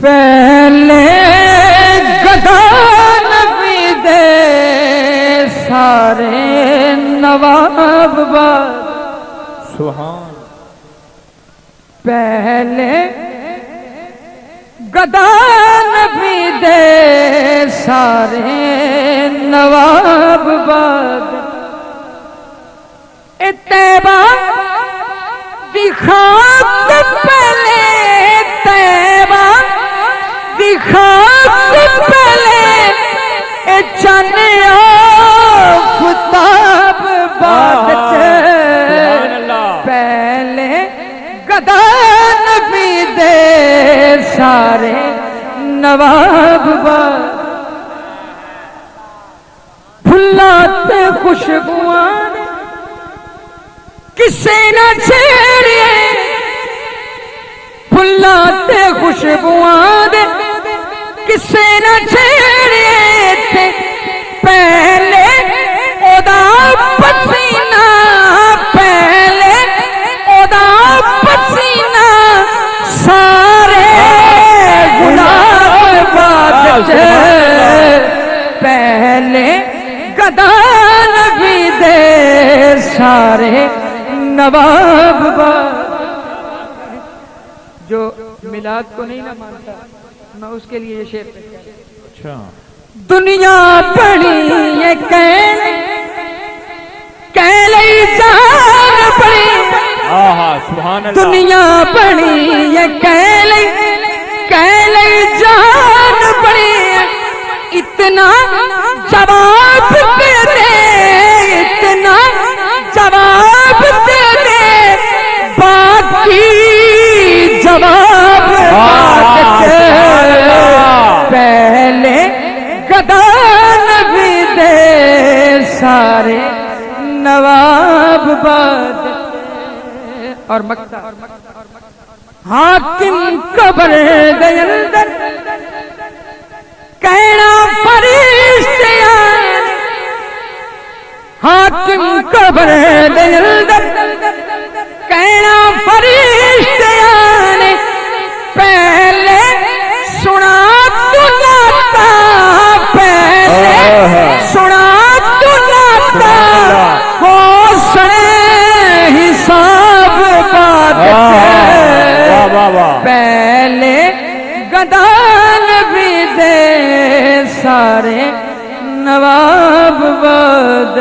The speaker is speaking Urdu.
پہلے گدا نبی دے سارے نواب باد سبحان پہلے گدا نبی دے سارے نواب باد اتبا دکھات پہلے تیبا دکھات پہلے چن آفتاب باد پہلے گدا نبی دے سارے نواب باد پھلاتے خوشبوان کسے نہ چھیڑے پھلاتے خوشبوان کسے نہ چھیڑے تھے پہلے ادا پسینہ پہلے ادا پسینہ سارے گلاب باد پہلے گدا نبی دے سارے نواب باد جو میلاد کو نہیں نہ مانتا میں اس کے لیے یہ شعر پڑھتا ہوں اچھا دنیا پڑی یہ کہلے جان پڑی سبحان اللہ دنیا پڑی یہ کہلے جان پڑی اتنا جواب دے دے اتنا جواب دے دے باقی جواب پہلے گدا نبی دے سارے نواب باد اور مکتا حاکم قبر دے اندر کہنا فرشتیاں حاکم قبر دے اندر کہنا فرشتیاں نے پہلے سنا تو لاتا پہلے سنا تو لاتا ہو سنے حساب بات پہلے گدا نبی دے سارے نواب باد